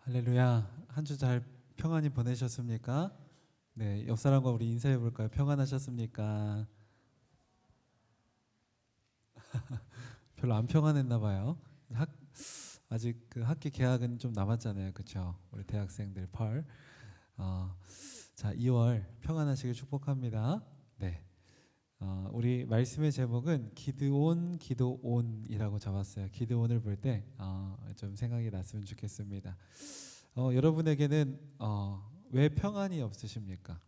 할렐루야. 한 주 잘 평안히 보내셨습니까? 네, 옆 사람과 우리 인사해 볼까요? 평안하셨습니까? 별로 안 평안했나 봐요. 아직 그 학기 개학은 좀 남았잖아요. 그렇죠? 우리 대학생들 펄. 어, 자, 2월 평안하시길 축복합니다. 네. 우리 말씀의 제목은 기드온이라고 잡았어요. 기드온을 볼 때 좀 생각이 났으면 좋겠습니다. 여러분에게는 왜 평안이 없으십니까?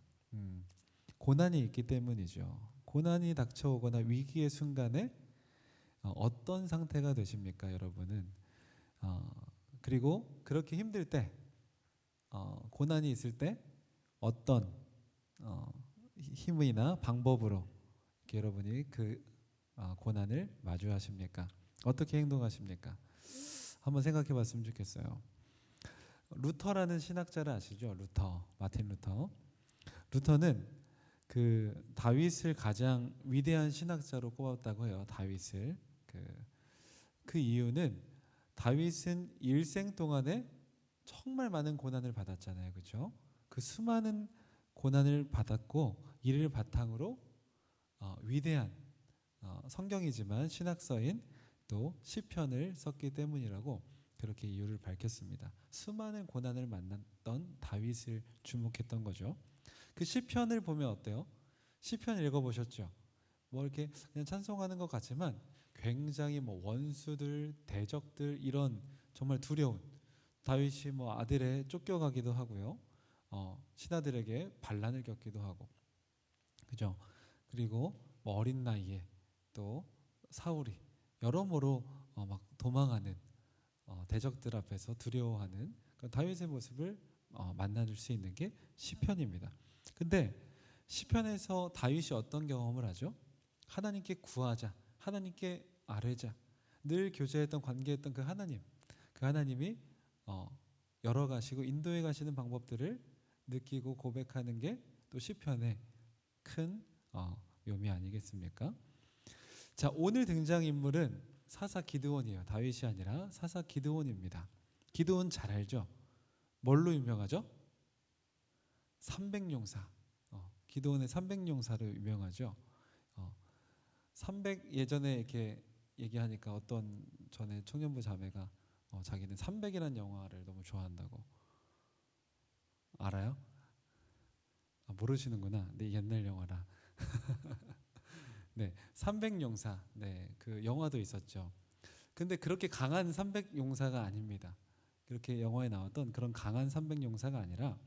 고난이 있기 때문이죠. 고난이 닥쳐오거나 위기의 순간에 어떤 상태가 되십니까, 여러분은? 어, 그리고 그렇게 힘들 때, 고난이 있을 때 어떤 어, 힘이나 방법으로 이렇게 여러분이 그 고난을 마주하십니까? 어떻게 행동하십니까? 한번 생각해 봤으면 좋겠어요. 루터라는 신학자를 아시죠? 마틴 루터. 루터는 그 다윗을 가장 위대한 신학자로 꼽았다고 해요. 다윗을. 그 이유는 다윗은 일생 동안에 정말 많은 고난을 받았잖아요. 그렇죠? 그 수많은 고난을 받았고 이를 바탕으로 위대한 성경이지만 신학서인 또 시편을 썼기 때문이라고 그렇게 이유를 밝혔습니다. 수많은 고난을 만났던 다윗을 주목했던 거죠. 그 시편을 보면 어때요? 시편 읽어보셨죠? 뭐 이렇게 그냥 찬송하는 것 같지만 굉장히 뭐 원수들, 대적들 이런 정말 두려운 다윗이 뭐 아들에 쫓겨가기도 하고요. 신하들에게 반란을 겪기도 하고, 그죠? 그리고 뭐 어린 나이에 또 사울이 여러모로 막 도망하는 대적들 앞에서 두려워하는 그런 다윗의 모습을 만나줄 수 있는 게 시편입니다. 근데 시편에서 다윗이 어떤 경험을 하죠? 하나님께 구하자, 하나님께 아뢰자, 늘 교제했던 관계했던 그 하나님이 열어가시고 인도해 가시는 방법들을 느끼고 고백하는 게 또 시편의 큰 묘미 아니겠습니까? 자, 오늘 등장인물은 사사 기드온이에요. 다윗이 아니라 사사 기드온입니다. 기드온 잘 알죠? 뭘로 유명하죠? 300용사. 기드온의 300용사로 유명하죠. 300 예전에 이렇게 얘기하니까 어떤 전에 청년부 자매가 자기는 300이라는 영화를 너무 좋아한다고. 알아요? 모르시는구나. 네, 옛날 영화라. 네, 300용사. 네, 그 영화도 있었죠. 근데 그렇게 강한 300용사가 아닙니다. 그렇게 영화에 나왔던 그런 강한 300용사가 아니라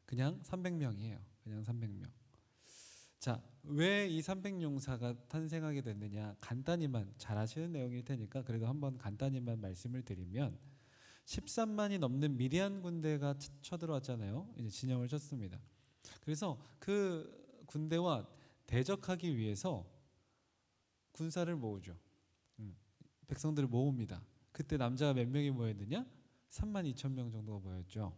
그냥 300명이에요. 그냥 300명. 자, 왜 이 300용사가 탄생하게 됐느냐? 간단히만 잘 아시는 내용일 테니까 그래도 한번 간단히만 말씀을 드리면 13만이 넘는 미디안 군대가 쳐들어왔잖아요. 이제 진영을 쳤습니다. 그래서 그 군대와 대적하기 위해서 군사를 모으죠. 백성들을 모읍니다. 그때 남자가 몇 명이 모였느냐? 3만 2천 명 정도가 모였죠.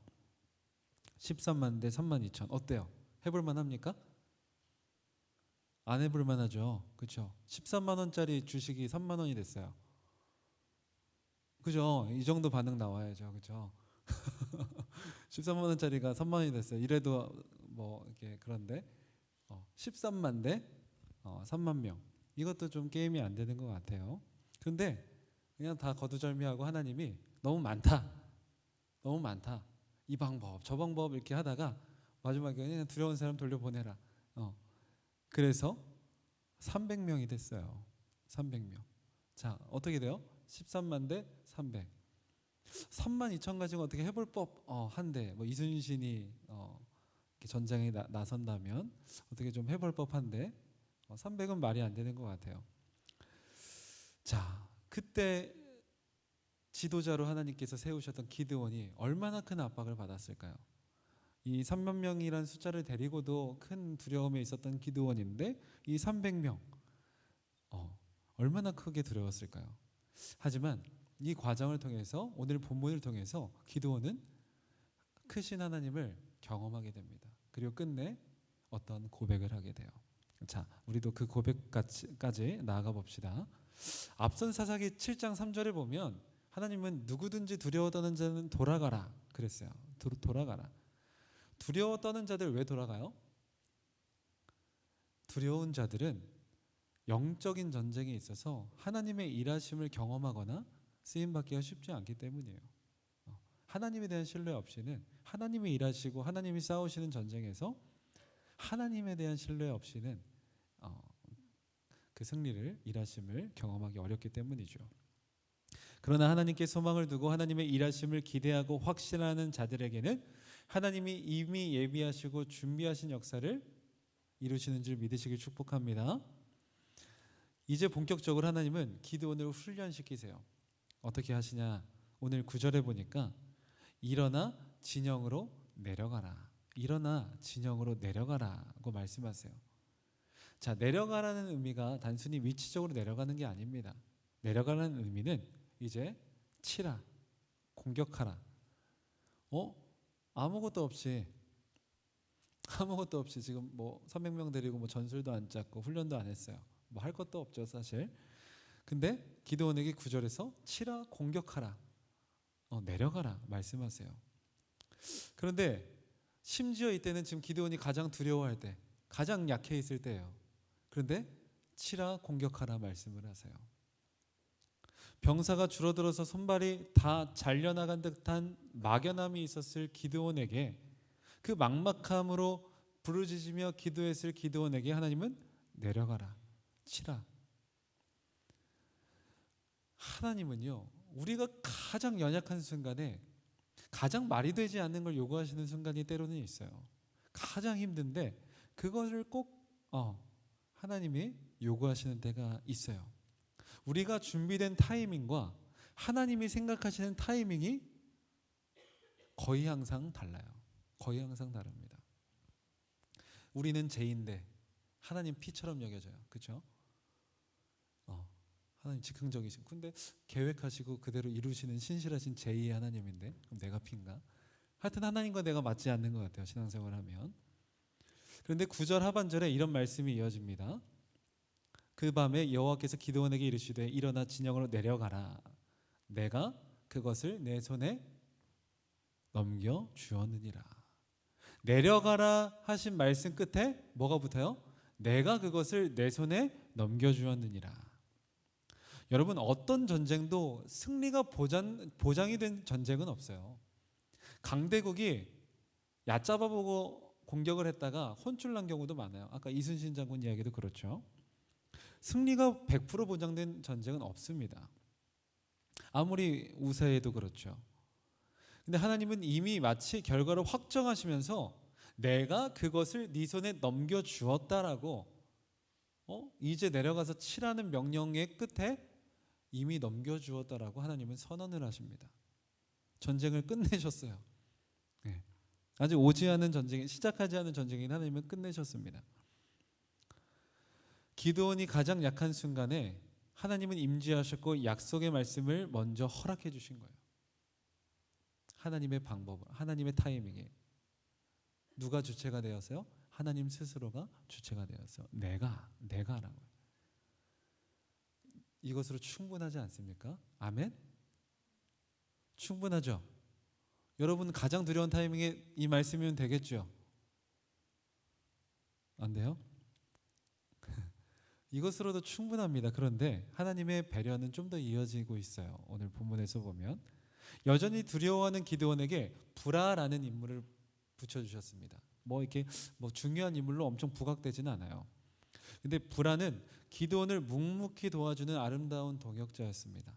13만 대 3만 2천. 어때요? 해볼 만합니까? 안 해볼 만하죠. 그렇죠? 13만 원짜리 주식이 3만 원이 됐어요. 그죠? 이 정도 반응 나와야죠. 그죠? 13만 원짜리가 3만 원이 됐어요. 이래도 뭐 이렇게 그런데 13만 대 3만 명. 이것도 좀 게임이 안 되는 것 같아요. 그런데 그냥 다 거두절미하고 하나님이 너무 많다. 너무 많다. 이 방법, 저 방법 이렇게 하다가 마지막에 그냥 두려운 사람 돌려보내라. 그래서 300명이 됐어요. 300명. 자, 어떻게 돼요? 13만 대 300. 3만 2천 가지고 어떻게 해볼 법 한데 뭐 이순신이 전장에 나선다면 어떻게 좀 해볼 법한데 300은 말이 안 되는 것 같아요. 자, 그때 지도자로 하나님께서 세우셨던 기드온이 얼마나 큰 압박을 받았을까요? 이 3만 명이란 숫자를 데리고도 큰 두려움에 있었던 기드온인데 이 300명 얼마나 크게 두려웠을까요? 하지만 이 과정을 통해서 오늘 본문을 통해서 기드온은 크신 하나님을 경험하게 됩니다. 그리고 끝내 어떤 고백을 하게 돼요. 자, 우리도 그 고백까지 나아가 봅시다. 앞선 사사기 7장 3절을 보면 하나님은 누구든지 두려워 떠는 자는 돌아가라 그랬어요. 돌아가라. 두려워 떠는 자들 왜 돌아가요? 두려운 자들은 영적인 전쟁에 있어서 하나님의 일하심을 경험하거나 쓰임받기가 쉽지 않기 때문이에요. 하나님에 대한 신뢰 없이는, 하나님이 일하시고 하나님이 싸우시는 전쟁에서 하나님에 대한 신뢰 없이는 그 승리를, 일하심을 경험하기 어렵기 때문이죠. 그러나 하나님께 소망을 두고 하나님의 일하심을 기대하고 확신하는 자들에게는 하나님이 이미 예비하시고 준비하신 역사를 이루시는 줄 믿으시길 축복합니다. 이제 본격적으로 하나님은 기드온을 훈련시키세요. 어떻게 하시냐? 오늘 9절에 보니까 일어나 진영으로 내려가라. 일어나 진영으로 내려가라고 말씀하세요. 자, 내려가라는 의미가 단순히 위치적으로 내려가는 게 아닙니다. 내려가라는 의미는 이제 치라, 공격하라. 아무것도 없이 지금 뭐 300명 데리고 뭐 전술도 안 짰고 훈련도 안 했어요. 뭐 할 것도 없죠, 사실. 근데 기드온에게 9절에서 치라, 공격하라, 내려가라 말씀하세요. 그런데 심지어 이때는 지금 기드온이 가장 두려워할 때, 가장 약해 있을 때예요. 그런데 치라, 공격하라 말씀을 하세요. 병사가 줄어들어서 손발이 다 잘려나간 듯한 막연함이 있었을 기드온에게, 그 막막함으로 부르짖으며 기도했을 기드온에게 하나님은 내려가라, 치라. 하나님은요, 우리가 가장 연약한 순간에 가장 말이 되지 않는 걸 요구하시는 순간이 때로는 있어요. 가장 힘든데 그것을 꼭 하나님이 요구하시는 때가 있어요. 우리가 준비된 타이밍과 하나님이 생각하시는 타이밍이 거의 항상 달라요. 거의 항상 다릅니다. 우리는 죄인데 하나님 피처럼 여겨져요. 그렇죠? 하나님 즉흥적이신, 근데 계획하시고 그대로 이루시는 신실하신 제2의 하나님인데 그럼 내가 피인가? 하여튼 하나님과 내가 맞지 않는 것 같아요, 신앙생활 하면. 그런데 9절 하반절에 이런 말씀이 이어집니다. 그 밤에 여호와께서 기드온에게 이르시되 일어나 진영으로 내려가라. 내가 그것을 내 손에 넘겨 주었느니라. 내려가라 하신 말씀 끝에 뭐가 붙어요? 내가 그것을 내 손에 넘겨 주었느니라. 여러분, 어떤 전쟁도 승리가 보장이 된 전쟁은 없어요. 강대국이 얕잡아보고 공격을 했다가 혼쭐난 경우도 많아요. 아까 이순신 장군 이야기도 그렇죠. 승리가 100% 보장된 전쟁은 없습니다. 아무리 우세해도 그렇죠. 근데 하나님은 이미 마치 결과를 확정하시면서 내가 그것을 네 손에 넘겨주었다라고 이제 내려가서 치라는 명령의 끝에 이미 넘겨주었다라고 하나님은 선언을 하십니다. 전쟁을 끝내셨어요. 네. 아직 오지 않은 전쟁, 시작하지 않은 전쟁인 하나님은 끝내셨습니다. 기드온이 가장 약한 순간에 하나님은 임재하셨고 약속의 말씀을 먼저 허락해 주신 거예요. 하나님의 방법, 하나님의 타이밍에. 누가 주체가 되었어요? 하나님 스스로가 주체가 되었어요. 내가 하라고요. 이것으로 충분하지 않습니까? 아멘? 충분하죠? 여러분 가장 두려운 타이밍에 이 말씀이면 되겠죠? 안 돼요? 이것으로도 충분합니다. 그런데 하나님의 배려는 좀 더 이어지고 있어요. 오늘 본문에서 보면 여전히 두려워하는 기드온에게 브라라는 인물을 붙여주셨습니다. 이렇게 중요한 인물로 엄청 부각되지는 않아요. 근데 브라는 기드온을 묵묵히 도와주는 아름다운 동역자였습니다.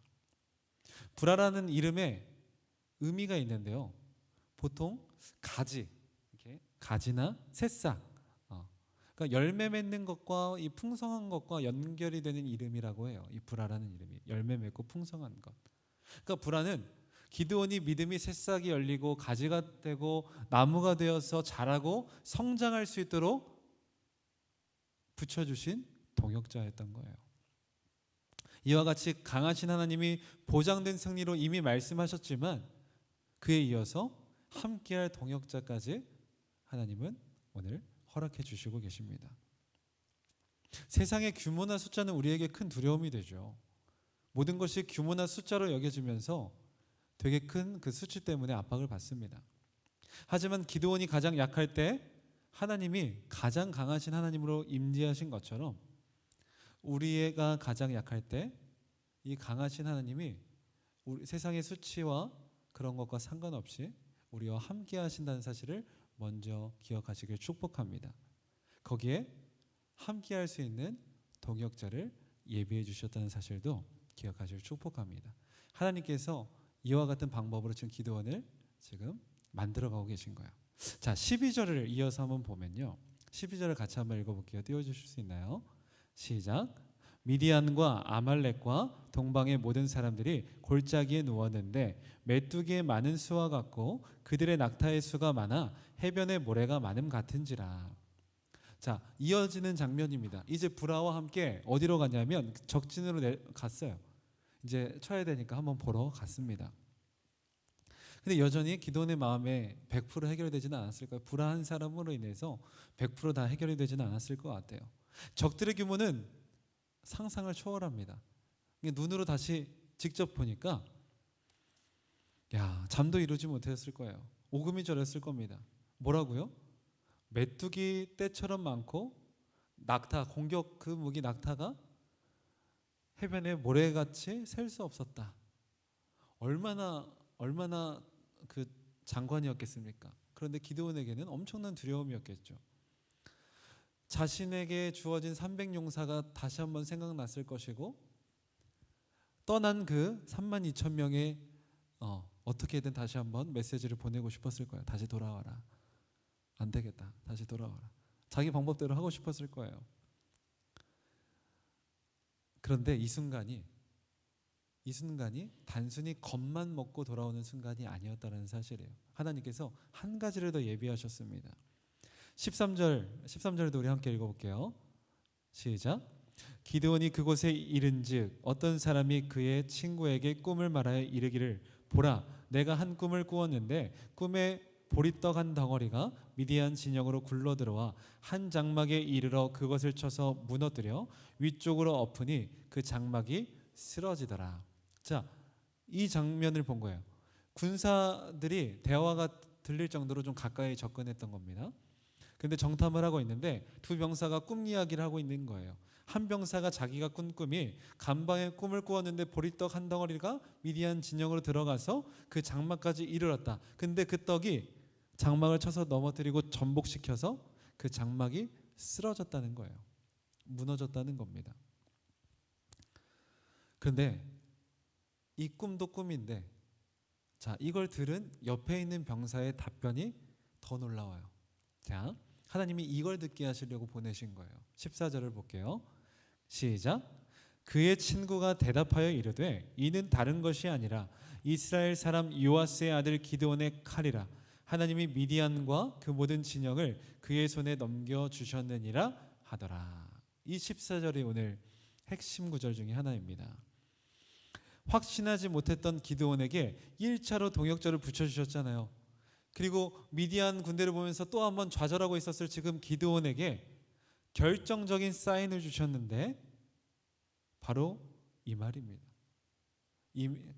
브라라는 이름에 의미가 있는데요. 보통 가지, 이렇게 가지나 새싹, 그러니까 열매 맺는 것과 이 풍성한 것과 연결이 되는 이름이라고 해요. 이 브라라는 이름이 열매 맺고 풍성한 것. 그러니까 브라는 기드온이 믿음이 새싹이 열리고 가지가 되고 나무가 되어서 자라고 성장할 수 있도록 붙여주신 동역자였던 거예요. 이와 같이 강하신 하나님이 보장된 승리로 이미 말씀하셨지만 그에 이어서 함께할 동역자까지 하나님은 오늘 허락해 주시고 계십니다. 세상의 규모나 숫자는 우리에게 큰 두려움이 되죠. 모든 것이 규모나 숫자로 여겨지면서 되게 큰 그 수치 때문에 압박을 받습니다. 하지만 기드온이 가장 약할 때 하나님이 가장 강하신 하나님으로 임재하신 것처럼 우리가 가장 약할 때 이 강하신 하나님이 우리 세상의 수치와 그런 것과 상관없이 우리와 함께 하신다는 사실을 먼저 기억하시길 축복합니다. 거기에 함께 할 수 있는 동역자를 예비해 주셨다는 사실도 기억하시길 축복합니다. 하나님께서 이와 같은 방법으로 지금 기드온을 지금 만들어가고 계신 거예요. 자, 12절을 이어서 한번 보면요, 12절을 같이 한번 읽어볼게요. 띄워주실 수 있나요? 시작. 미디안과 아말렉과 동방의 모든 사람들이 골짜기에 누웠는데 메뚜기의 많은 수와 같고 그들의 낙타의 수가 많아 해변의 모래가 많음 같은지라. 자, 이어지는 장면입니다. 이제 브라와 함께 어디로 갔냐면 적진으로 갔어요. 이제 쳐야 되니까 한번 보러 갔습니다. 근데 여전히 기드온의 마음에 100% 해결되지는 않았을 거예요. 브라 한 사람으로 인해서 100% 다 해결이 되지는 않았을 것 같아요. 적들의 규모는 상상을 초월합니다. 눈으로 다시 직접 보니까 잠도 이루지 못했을 거예요. 오금이 저렸을 겁니다. 뭐라고요? 메뚜기 떼처럼 많고 낙타, 공격 그 무기 낙타가 해변에 모래같이 셀 수 없었다. 얼마나 그 장관이었겠습니까? 그런데 기드온에게는 엄청난 두려움이었겠죠. 자신에게 주어진 300용사가 다시 한번 생각났을 것이고 떠난 그 32,000명의 어떻게든 다시 한번 메시지를 보내고 싶었을 거예요. 다시 돌아와라. 안 되겠다. 다시 돌아와라. 자기 방법대로 하고 싶었을 거예요. 그런데 이 순간이 단순히 겁만 먹고 돌아오는 순간이 아니었다는 사실이에요. 하나님께서 한 가지를 더 예비하셨습니다. 13절도 우리 함께 읽어볼게요. 시작. 기드온이 그곳에 이른즉 어떤 사람이 그의 친구에게 꿈을 말하여 이르기를 보라, 내가 한 꿈을 꾸었는데 꿈에 보리떡 한 덩어리가 미디안 진영으로 굴러들어와 한 장막에 이르러 그것을 쳐서 무너뜨려 위쪽으로 엎으니 그 장막이 쓰러지더라. 자, 이 장면을 본 거예요. 군사들이 대화가 들릴 정도로 좀 가까이 접근했던 겁니다. 근데 정탐을 하고 있는데 두 병사가 꿈 이야기를 하고 있는 거예요. 한 병사가 자기가 꾼 꿈이 간방에 꿈을 꾸었는데 보리떡 한 덩어리가 미디안 진영으로 들어가서 그 장막까지 이르렀다. 근데 그 떡이 장막을 쳐서 넘어뜨리고 전복시켜서 그 장막이 쓰러졌다는 거예요. 무너졌다는 겁니다. 그런데 이 꿈도 꿈인데, 자, 이걸 들은 옆에 있는 병사의 답변이 더 놀라워요. 자, 하나님이 이걸 듣게 하시려고 보내신 거예요. 14절을 볼게요. 시작. 그의 친구가 대답하여 이르되 이는 다른 것이 아니라 이스라엘 사람 요아스의 아들 기드온의 칼이라. 하나님이 미디안과 그 모든 진영을 그의 손에 넘겨주셨느니라 하더라. 이 14절이 오늘 핵심 구절 중에 하나입니다. 확신하지 못했던 기드온에게 1차로 동역자를 붙여주셨잖아요. 그리고 미디안 군대를 보면서 또 한 번 좌절하고 있었을 지금 기드온에게 결정적인 사인을 주셨는데 바로 이 말입니다.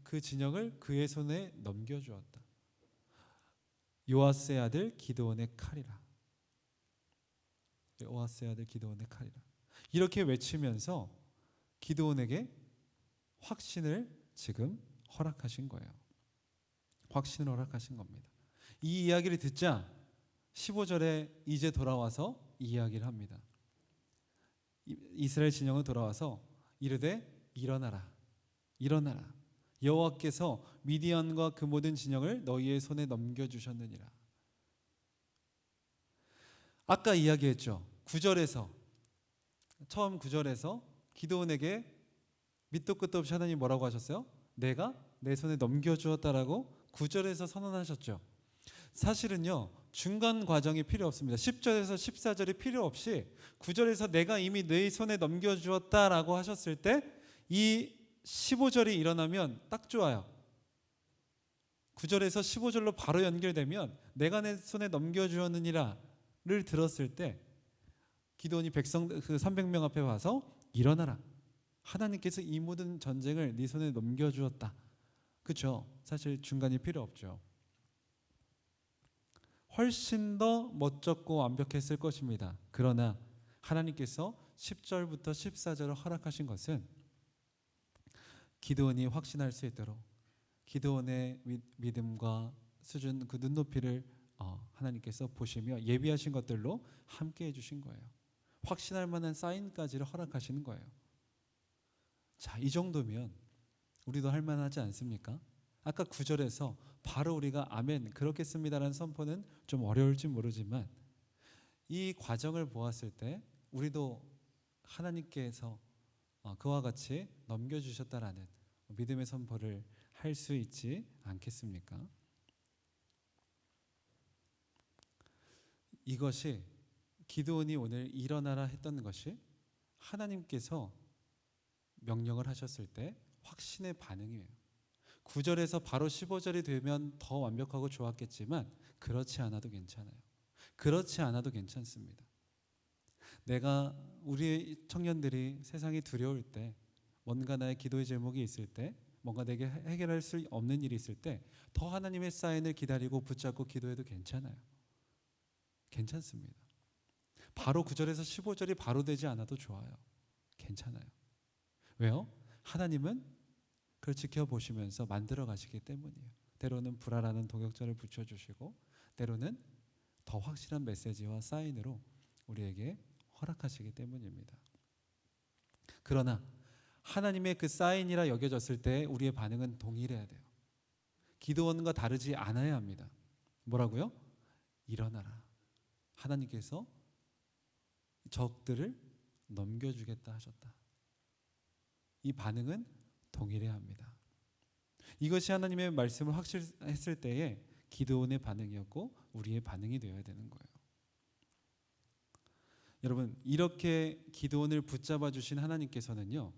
그 진영을 그의 손에 넘겨주었다. 요아스의 아들 기드온의 칼이라. 요아스의 아들 기드온의 칼이라. 이렇게 외치면서 기드온에게 확신을 지금 허락하신 거예요. 확신을 허락하신 겁니다. 이 이야기를 듣자 15절에 이제 돌아와서 이 이야기를 합니다. 이스라엘 진영은 돌아와서 이르되 일어나라, 일어나라. 여호와께서 미디안과 그 모든 진영을 너희의 손에 넘겨주셨느니라. 아까 이야기했죠. 9절에서 처음 9절에서 기드온에게 밑도 끝도 없이 하나님이 뭐라고 하셨어요? 내가 내 손에 넘겨주었다라고 9절에서 선언하셨죠. 사실은요, 중간 과정이 필요 없습니다. 10절에서 14절이 필요 없이 9절에서 내가 이미 내 손에 넘겨주었다라고 하셨을 때 이 15절이 일어나면 딱 좋아요. 9절에서 15절로 바로 연결되면 내가 내 손에 넘겨주었느니라를 들었을 때 기드온이 백성 그 300명 앞에 와서 일어나라, 하나님께서 이 모든 전쟁을 네 손에 넘겨주었다. 그렇죠? 사실 중간이 필요 없죠. 훨씬 더 멋졌고 완벽했을 것입니다. 그러나 하나님께서 10절부터 14절을 허락하신 것은 기드온이 확신할 수 있도록 기드온의 믿음과 수준 그 눈높이를 하나님께서 보시며 예비하신 것들로 함께 해주신 거예요. 확신할 만한 사인까지를 허락하시는 거예요. 자, 이 정도면 우리도 할 만하지 않습니까? 아까 9절에서 바로 우리가 아멘 그렇겠습니다라는 선포는 좀 어려울지 모르지만 이 과정을 보았을 때 우리도 하나님께서 그와 같이 넘겨주셨다라는 믿음의 선포를 할 수 있지 않겠습니까? 이것이 기드온이 오늘 일어나라 했던 것이 하나님께서 명령을 하셨을 때 확신의 반응이에요. 9절에서 바로 15절이 되면 더 완벽하고 좋았겠지만 그렇지 않아도 괜찮아요. 그렇지 않아도 괜찮습니다. 내가 우리 청년들이 세상이 두려울 때 뭔가 나의 기도의 제목이 있을 때 뭔가 내게 해결할 수 없는 일이 있을 때 더 하나님의 사인을 기다리고 붙잡고 기도해도 괜찮아요. 괜찮습니다. 바로 9절에서 15절이 바로 되지 않아도 좋아요. 괜찮아요. 왜요? 하나님은 그걸 지켜보시면서 만들어 가시기 때문이에요. 때로는 불화라는 동역자를 붙여주시고 때로는 더 확실한 메시지와 사인으로 우리에게 허락하시기 때문입니다. 그러나 하나님의 그 사인이라 여겨졌을 때 우리의 반응은 동일해야 돼요. 기드온과 다르지 않아야 합니다. 뭐라고요? 일어나라. 하나님께서 적들을 넘겨주겠다 하셨다. 이 반응은 동일해야 합니다. 이것이 하나님의 말씀을 확실했을 때에 기드온의 반응이었고 우리의 반응이 되어야 되는 거예요. 여러분, 이렇게 기드온을 붙잡아 주신 하나님께서는요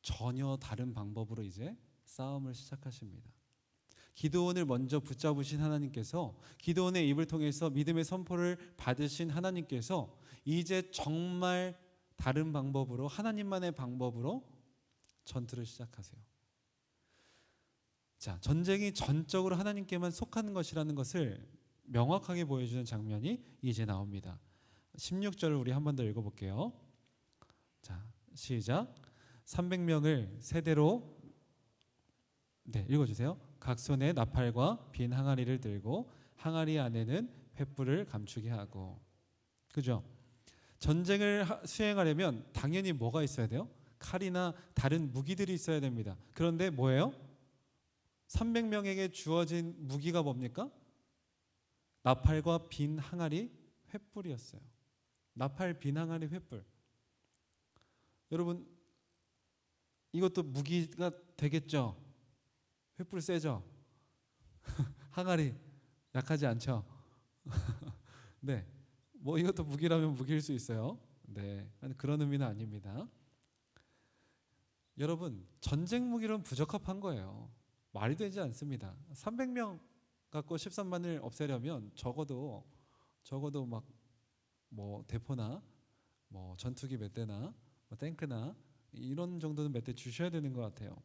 전혀 다른 방법으로 이제 싸움을 시작하십니다. 기드온을 먼저 붙잡으신 하나님께서 기드온의 입을 통해서 믿음의 선포를 받으신 하나님께서 이제 정말 다른 방법으로 하나님만의 방법으로 전투를 시작하세요. 자, 전쟁이 전적으로 하나님께만 속한 것이라는 것을 명확하게 보여주는 장면이 이제 나옵니다. 16절을 우리 한 번 더 읽어볼게요. 자, 시작. 300명을 세대로 읽어주세요. 각 손에 나팔과 빈 항아리를 들고 항아리 안에는 횃불을 감추게 하고. 그죠? 전쟁을 수행하려면 당연히 뭐가 있어야 돼요? 칼이나 다른 무기들이 있어야 됩니다. 그런데 뭐예요? 300명에게 주어진 무기가 뭡니까? 나팔과 빈 항아리 횃불이었어요. 나팔, 빈 항아리, 횃불. 여러분, 이것도 무기가 되겠죠? 횃불 세죠? 항아리 약하지 않죠? 네, 뭐 이것도 무기라면 무기일 수 있어요. 네, 그런 의미는 아닙니다. 여러분, 전쟁 무기로는 부적합한 거예요. 말이 되지 않습니다. 300명 갖고 13만을 없애려면 적어도 막 뭐 대포나 뭐 전투기 몇 대나 뭐 탱크나 이런 정도는 몇 대 주셔야 되는 것 같아요.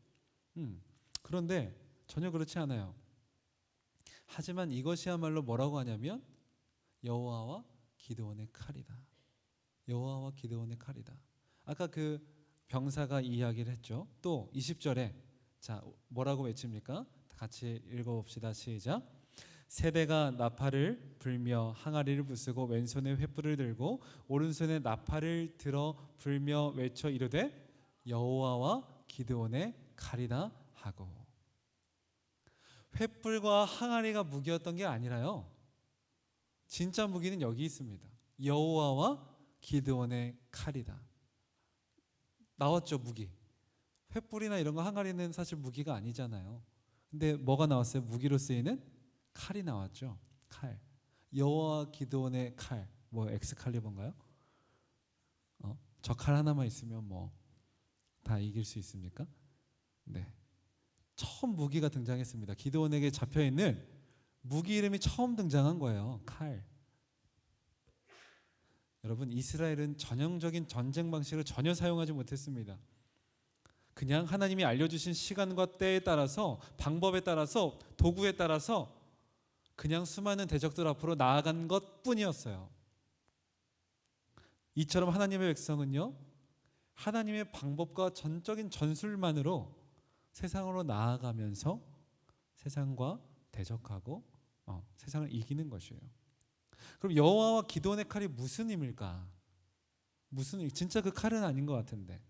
그런데 전혀 그렇지 않아요. 하지만 이것이야말로 뭐라고 하냐면 여호와와 기드온의 칼이다. 여호와와 기드온의 칼이다. 아까 그 병사가 이야기를 했죠. 또 20절에 자, 뭐라고 외칩니까? 같이 읽어봅시다. 시작. 세대가 나팔을 불며 항아리를 부수고 왼손에 횃불을 들고 오른손에 나팔을 들어 불며 외쳐 이르되 여호와와 기드온의 칼이다 하고. 횃불과 항아리가 무기였던 게 아니라요, 진짜 무기는 여기 있습니다. 여호와와 기드온의 칼이다. 나왔죠, 무기. 횃불이나 이런 거 항아리는 사실 무기가 아니잖아요. 근데 뭐가 나왔어요? 무기로 쓰이는 칼이 나왔죠. 칼. 여호와 기드온의 칼. 뭐 엑스칼리버인가요? 저 칼 하나만 있으면 뭐 다 이길 수 있습니까? 네. 처음 무기가 등장했습니다. 기드온에게 잡혀 있는 무기 이름이 처음 등장한 거예요. 칼. 여러분, 이스라엘은 전형적인 전쟁 방식을 전혀 사용하지 못했습니다. 그냥 하나님이 알려주신 시간과 때에 따라서, 방법에 따라서, 도구에 따라서 그냥 수많은 대적들 앞으로 나아간 것뿐이었어요. 이처럼 하나님의 백성은요, 하나님의 방법과 전적인 전술만으로 세상으로 나아가면서 세상과 대적하고 세상을 이기는 것이에요. 그럼 여호와와 기드온의 칼이 무슨 힘일까? 진짜 그 칼은 아닌 것 같은데.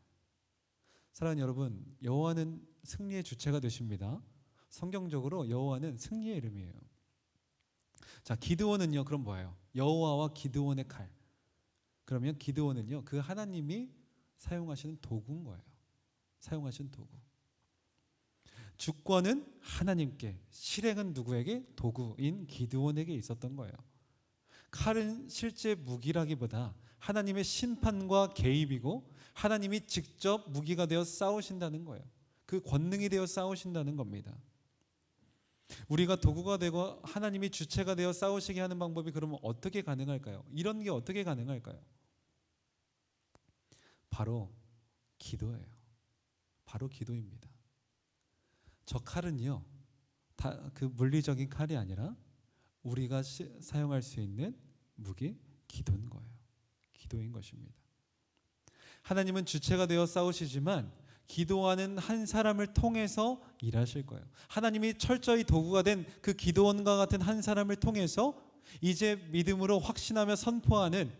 사랑하는 여러분, 여호와는 승리의 주체가 되십니다. 성경적으로 여호와는 승리의 이름이에요. 자, 기드온은요, 그럼 뭐예요? 여호와와 기드온의 칼. 그러면 기드온은요, 그 하나님이 사용하시는 도구인 거예요. 사용하신 도구. 주권은 하나님께, 실행은 누구에게? 도구인 기드온에게 있었던 거예요. 칼은 실제 무기라기보다 하나님의 심판과 개입이고 하나님이 직접 무기가 되어 싸우신다는 거예요. 그 권능이 되어 싸우신다는 겁니다. 우리가 도구가 되고 하나님이 주체가 되어 싸우시게 하는 방법이 그러면 어떻게 가능할까요? 이런 게 어떻게 가능할까요? 바로 기도예요. 바로 기도입니다. 저 칼은요, 다 그 물리적인 칼이 아니라 우리가 사용할 수 있는 무기, 기도인 거예요. 기도인 것입니다. 하나님은 주체가 되어 싸우시지만 기도하는 한 사람을 통해서 일하실 거예요. 하나님이 철저히 도구가 된 그 기도원과 같은 한 사람을 통해서 이제 믿음으로 확신하며 선포하는,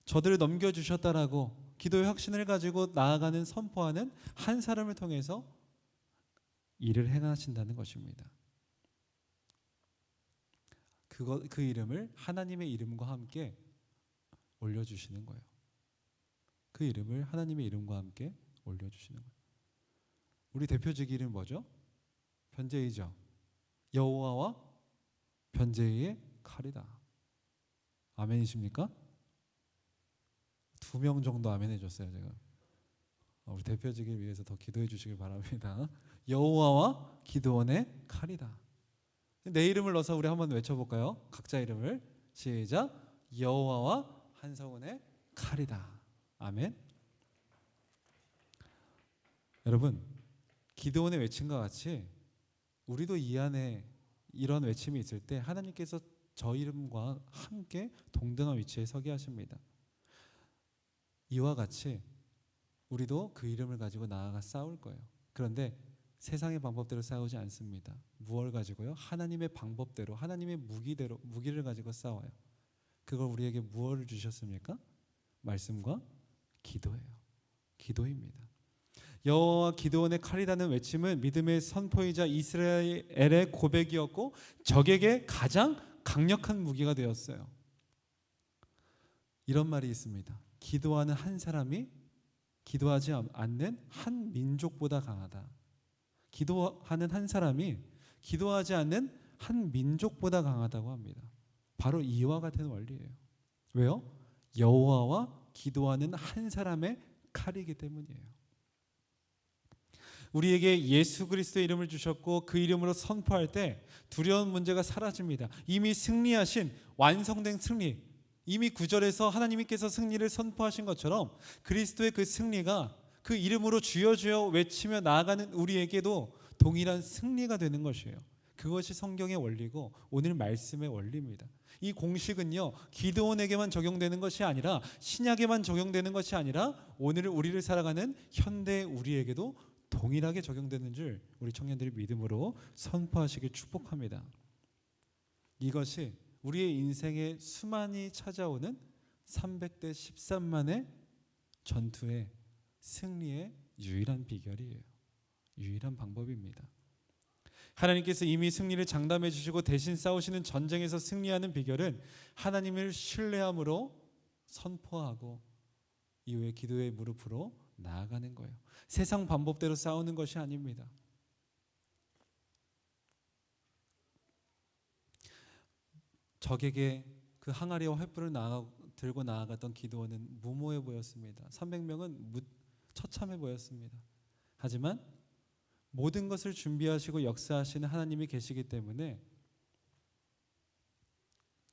저들을 넘겨주셨다라고 기도의 확신을 가지고 나아가는, 선포하는 한 사람을 통해서 일을 행하신다는 것입니다. 그 이름을 하나님의 이름과 함께 올려주시는 거예요. 그 이름을 하나님의 이름과 함께 올려주시는 거예요. 우리 대표적 이름 뭐죠? 변제이죠. 여호와와 변제이의 칼이다. 아멘이십니까? 2명 정도 아멘 해줬어요. 제가 우리 대표직을 위해서 더 기도해 주시길 바랍니다. 여호와와 기드온의 칼이다. 내 이름을 넣어서 우리 한번 외쳐볼까요? 각자 이름을 시작. 여호와와 한성훈의 칼이다. 아멘. 여러분, 기드온의 외침과 같이 우리도 이 안에 이런 외침이 있을 때 하나님께서 저 이름과 함께 동등한 위치에 서게 하십니다. 이와 같이 우리도 그 이름을 가지고 나아가 싸울 거예요. 그런데 세상의 방법대로 싸우지 않습니다. 무엇을 가지고요? 하나님의 방법대로, 하나님의 무기를 가지고 싸워요. 그걸 우리에게 무엇을 주셨습니까? 말씀과 기도예요. 기도입니다. 여호와와 기드온의 칼이라는 외침은 믿음의 선포이자 이스라엘의 고백이었고 적에게 가장 강력한 무기가 되었어요. 이런 말이 있습니다. 기도하는 한 사람이 기도하지 않는 한 민족보다 강하다. 기도하는 한 사람이 기도하지 않는 한 민족보다 강하다고 합니다. 바로 이와 같은 원리예요. 왜요? 여호와와 기도하는 한 사람의 칼이기 때문이에요. 우리에게 예수 그리스도의 이름을 주셨고 그 이름으로 선포할 때 두려운 문제가 사라집니다. 이미 승리하신 완성된 승리, 이미 9절에서 하나님께서 승리를 선포하신 것처럼 그리스도의 그 승리가 그 이름으로 주여 주여 외치며 나아가는 우리에게도 동일한 승리가 되는 것이에요. 그것이 성경의 원리고 오늘 말씀의 원리입니다. 이 공식은요, 기드온에게만 적용되는 것이 아니라 신약에만 적용되는 것이 아니라 오늘 우리를 살아가는 현대 우리에게도 동일하게 적용되는 줄 우리 청년들이 믿음으로 선포하시길 축복합니다. 이것이 우리의 인생에 수많이 찾아오는 300대 13만의 전투의 승리의 유일한 비결이에요. 유일한 방법입니다. 하나님께서 이미 승리를 장담해 주시고 대신 싸우시는 전쟁에서 승리하는 비결은 하나님을 신뢰함으로 선포하고 이후에 기도의 무릎으로 나아가는 거예요. 세상 방법대로 싸우는 것이 아닙니다. 적에게 그 항아리와 횃불을 들고 나아갔던 기드온은 무모해 보였습니다. 300명은 처참해 보였습니다. 하지만 모든 것을 준비하시고 역사하시는 하나님이 계시기 때문에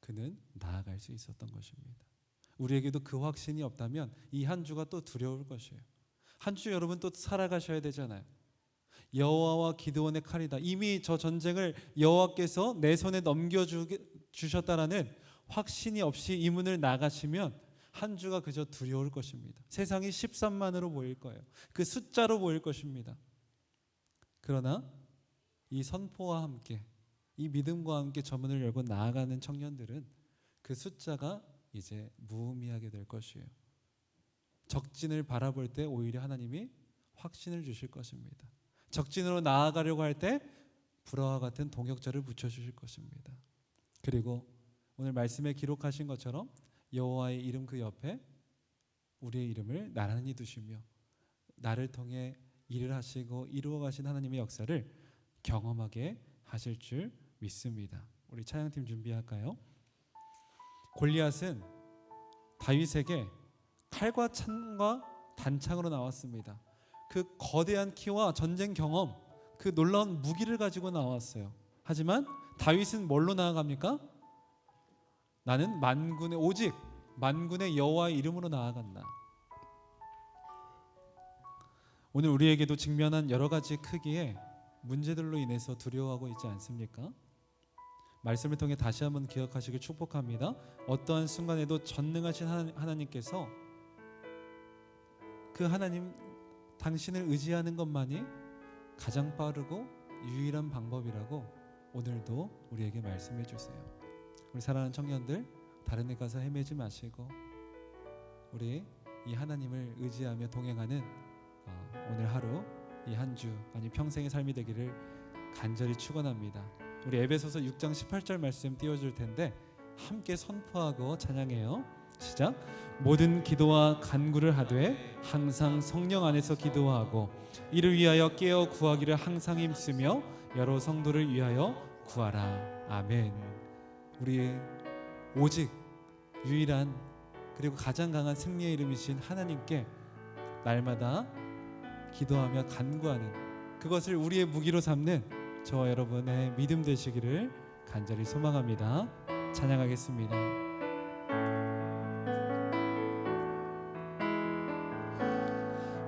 그는 나아갈 수 있었던 것입니다. 우리에게도 그 확신이 없다면 이 한 주가 또 두려울 것이에요. 한 주 여러분 또 살아가셔야 되잖아요. 여호와와 기드온의 칼이다. 이미 저 전쟁을 여호와께서 내 손에 넘겨주셨다라는 확신이 없이 이 문을 나가시면 한 주가 그저 두려울 것입니다. 세상이 13만으로 보일 거예요. 그 숫자로 보일 것입니다. 그러나 이 선포와 함께, 이 믿음과 함께 저 문을 열고 나아가는 청년들은 그 숫자가 이제 무의미하게 될 것이에요. 적진을 바라볼 때 오히려 하나님이 확신을 주실 것입니다. 적진으로 나아가려고 할 때 불화와 같은 동역자를 붙여주실 것입니다. 그리고 오늘 말씀에 기록하신 것처럼 여호와의 이름 그 옆에 우리의 이름을 나란히 두시며 나를 통해 일을 하시고 이루어 가신 하나님의 역사를 경험하게 하실 줄 믿습니다. 우리 찬양팀 준비할까요? 골리앗은 다윗에게 칼과 창과 단창으로 나왔습니다. 그 거대한 키와 전쟁 경험, 그 놀라운 무기를 가지고 나왔어요. 하지만 다윗은 뭘로 나아갑니까? 나는 오직 만군의 여호와의 이름으로 나아간다. 오늘 우리에게도 직면한 여러 가지 크기의 문제들로 인해서 두려워하고 있지 않습니까? 말씀을 통해 다시 한번 기억하시길 축복합니다. 어떠한 순간에도 전능하신 하나님께서 그 하나님 당신을 의지하는 것만이 가장 빠르고 유일한 방법이라고 오늘도 우리에게 말씀해 주세요. 우리 사랑하는 청년들, 다른 데 가서 헤매지 마시고 우리 이 하나님을 의지하며 동행하는 오늘 하루, 이 한 주, 아니 평생의 삶이 되기를 간절히 축원합니다. 우리 에베소서 6장 18절 말씀 띄워줄 텐데 함께 선포하고 찬양해요. 시작. 모든 기도와 간구를 하되 항상 성령 안에서 기도하고 이를 위하여 깨어 구하기를 항상 힘쓰며 여러 성도를 위하여 구하라. 아멘. 우리 오직 유일한 그리고 가장 강한 승리의 이름이신 하나님께 날마다 기도하며 간구하는 그것을 우리의 무기로 삼는 저와 여러분의 믿음 되시기를 간절히 소망합니다. 찬양하겠습니다.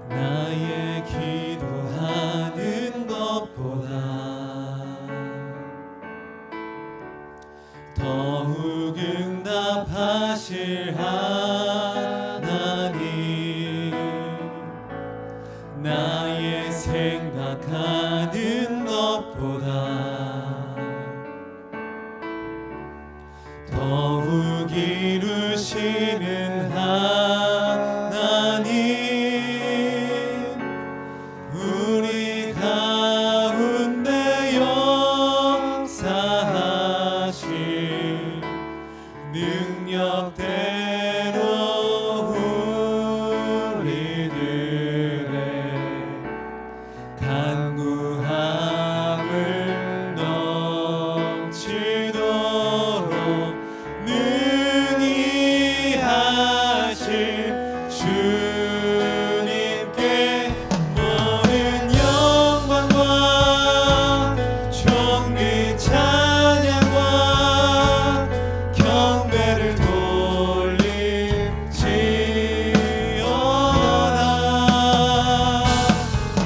나의 기도하는 것보다 더욱 응답하실 하나님, 나의 생각하는 것보다 더욱 이루시는 하나님, 우리 가운데 역사하실 능력대로 우리들의 간구함을 넘치도록 능히 하실 주님께 모든 영광과 존귀 찬양과 경배를 돌릴지어다.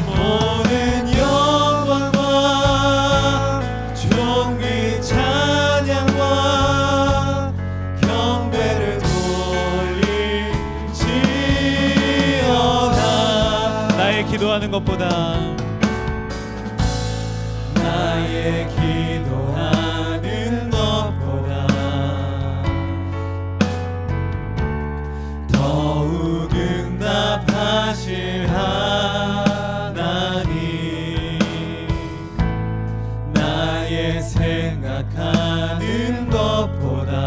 모든 영광과 존귀 찬양과 경배를 돌릴지어다. 나의 기도하는 것보다 나의 기도하는 것보다 더욱 응답하실 하나님, 나의 생각하는 것보다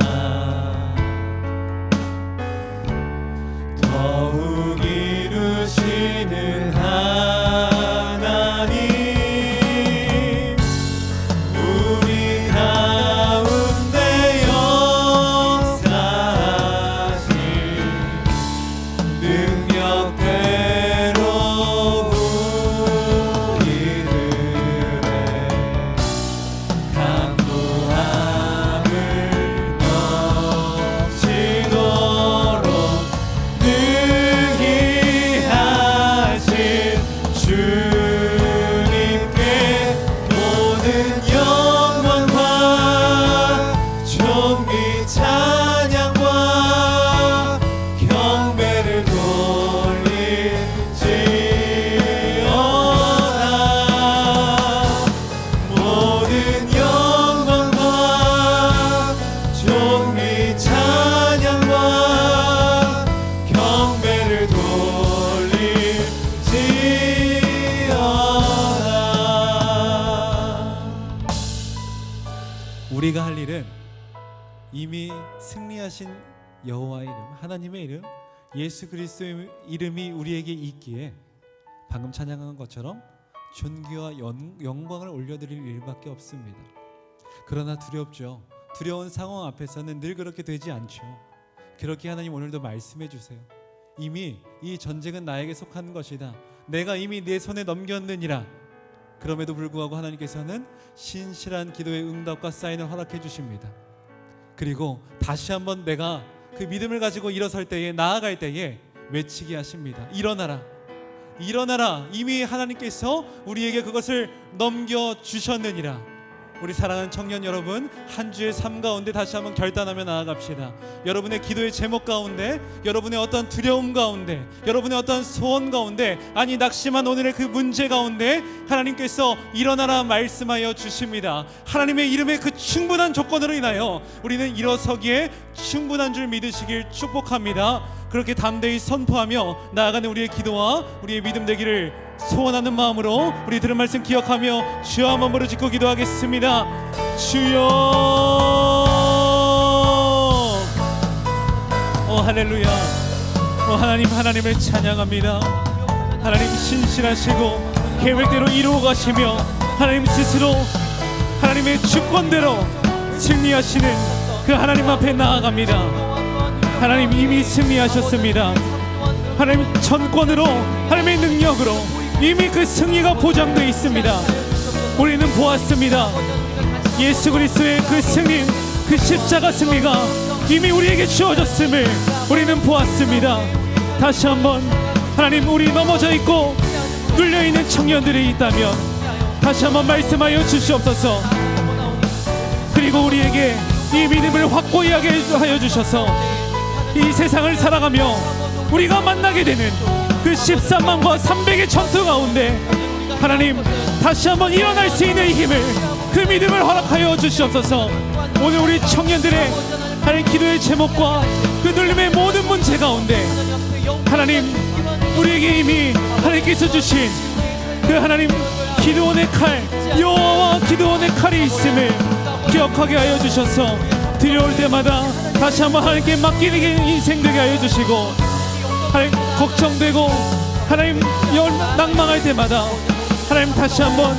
더욱 이루시는 하나님, 우리 가운데 역사하실 능력대로 우리들의 간구함을 우리가 할 일은 이미 승리하신 여호와의 이름, 하나님의 이름, 예수 그리스도의 이름이 우리에게 있기에 방금 찬양한 것처럼 존귀와 영광을 올려드릴 일밖에 없습니다. 그러나 두렵죠. 두려운 상황 앞에서는 늘 그렇게 되지 않죠. 그렇게 하나님 오늘도 말씀해 주세요. 이미 이 전쟁은 나에게 속한 것이다. 내가 이미 내 손에 넘겼느니라. 그럼에도 불구하고 하나님께서는 신실한 기도의 응답과 사인을 허락해 주십니다. 그리고 다시 한번 내가 그 믿음을 가지고 일어설 때에, 나아갈 때에 외치게 하십니다. 일어나라, 일어나라. 이미 하나님께서 우리에게 그것을 넘겨주셨느니라. 우리 사랑하는 청년 여러분, 한 주의 삶 가운데 다시 한번 결단하며 나아갑시다. 여러분의 기도의 제목 가운데, 여러분의 어떤 두려움 가운데, 여러분의 어떤 소원 가운데, 아니 낙심한 오늘의 그 문제 가운데 하나님께서 일어나라 말씀하여 주십니다. 하나님의 이름의 그 충분한 조건으로 인하여 우리는 일어서기에 충분한 줄 믿으시길 축복합니다. 그렇게 담대히 선포하며 나아가는 우리의 기도와 우리의 믿음 되기를 소원하는 마음으로 우리 들은 말씀 기억하며 주여 한번 부르짖고 기도하겠습니다. 주여, 오 할렐루야. 오 하나님, 하나님을 찬양합니다. 하나님 신실하시고 계획대로 이루어 가시며 하나님 스스로 하나님의 주권대로 승리하시는 그 하나님 앞에 나아갑니다. 하나님 이미 승리하셨습니다. 하나님 전권으로, 하나님의 능력으로 이미 그 승리가 보장되어 있습니다. 우리는 보았습니다. 예수 그리스도의 그 승리, 그 십자가 승리가 이미 우리에게 주어졌음을 우리는 보았습니다. 다시 한번 하나님, 우리 넘어져 있고 눌려있는 청년들이 있다면 다시 한번 말씀하여 주시옵소서. 그리고 우리에게 이 믿음을 확고히 하게 하여 주셔서 이 세상을 살아가며 우리가 만나게 되는 그 13만과 300의 전투 가운데 하나님 다시 한번 일어날 수 있는 힘을, 그 믿음을 허락하여 주시옵소서. 오늘 우리 청년들의 하나님 기도의 제목과 그 눌림의 모든 문제 가운데 하나님 우리에게 이미 하나님께서 주신 그 하나님 기드온의 칼, 여호와와 기드온의 칼이 있음을 기억하게 하여 주셔서 두려울 때마다 다시 한번 하나님께 맡기는 인생 되게 하여 주시고, 하나님 걱정되고 하나님 낭망할 때마다 하나님 다시 한번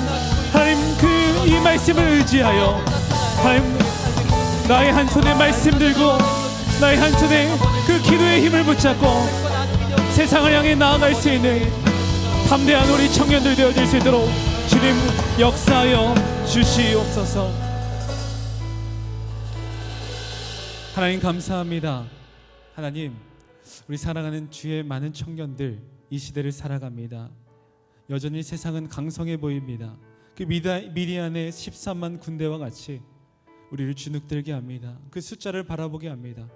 하나님 그 이 말씀을 의지하여 하나님 나의 한 손에 말씀 들고 나의 한 손에 그 기도의 힘을 붙잡고 세상을 향해 나아갈 수 있는 담대한 우리 청년들 되어질 수 있도록 주님 역사하여 주시옵소서. 하나님 감사합니다. 하나님, 우리 사랑하는 주의 많은 청년들 이 시대를 살아갑니다. 여전히 세상은 강성해 보입니다. 그 미디안의 13만 군대와 같이 우리를 주눅들게 합니다. 그 숫자를 바라보게 합니다.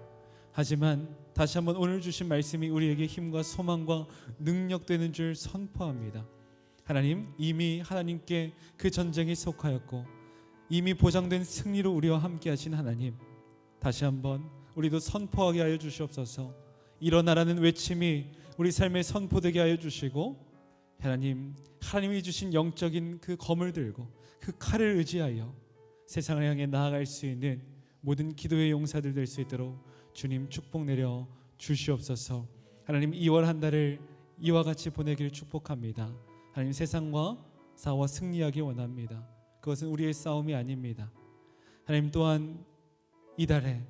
하지만 다시 한번 오늘 주신 말씀이 우리에게 힘과 소망과 능력 되는 줄 선포합니다. 하나님, 이미 하나님께 그 전쟁이 속하였고 이미 보장된 승리로 우리와 함께 하신 하나님, 다시 한번 우리도 선포하게 하여 주시옵소서. 일어나라는 외침이 우리 삶에 선포되게 하여 주시고, 하나님, 하나님이 주신 영적인 그 검을 들고 그 칼을 의지하여 세상을 향해 나아갈 수 있는 모든 기도의 용사들 될 수 있도록 주님 축복 내려 주시옵소서. 하나님, 2월 한 달을 이와 같이 보내기를 축복합니다. 하나님, 세상과 싸워 승리하기 원합니다. 그것은 우리의 싸움이 아닙니다. 하나님, 또한 이달에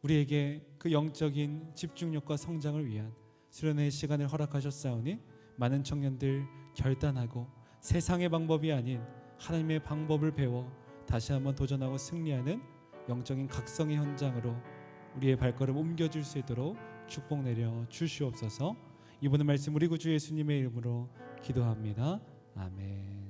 우리에게 그 영적인 집중력과 성장을 위한 수련회의 시간을 허락하셨사오니 많은 청년들 결단하고 세상의 방법이 아닌 하나님의 방법을 배워 다시 한번 도전하고 승리하는 영적인 각성의 현장으로 우리의 발걸음 옮겨줄 수 있도록 축복 내려 주시옵소서. 이번의 말씀 우리 구주 예수님의 이름으로 기도합니다. 아멘.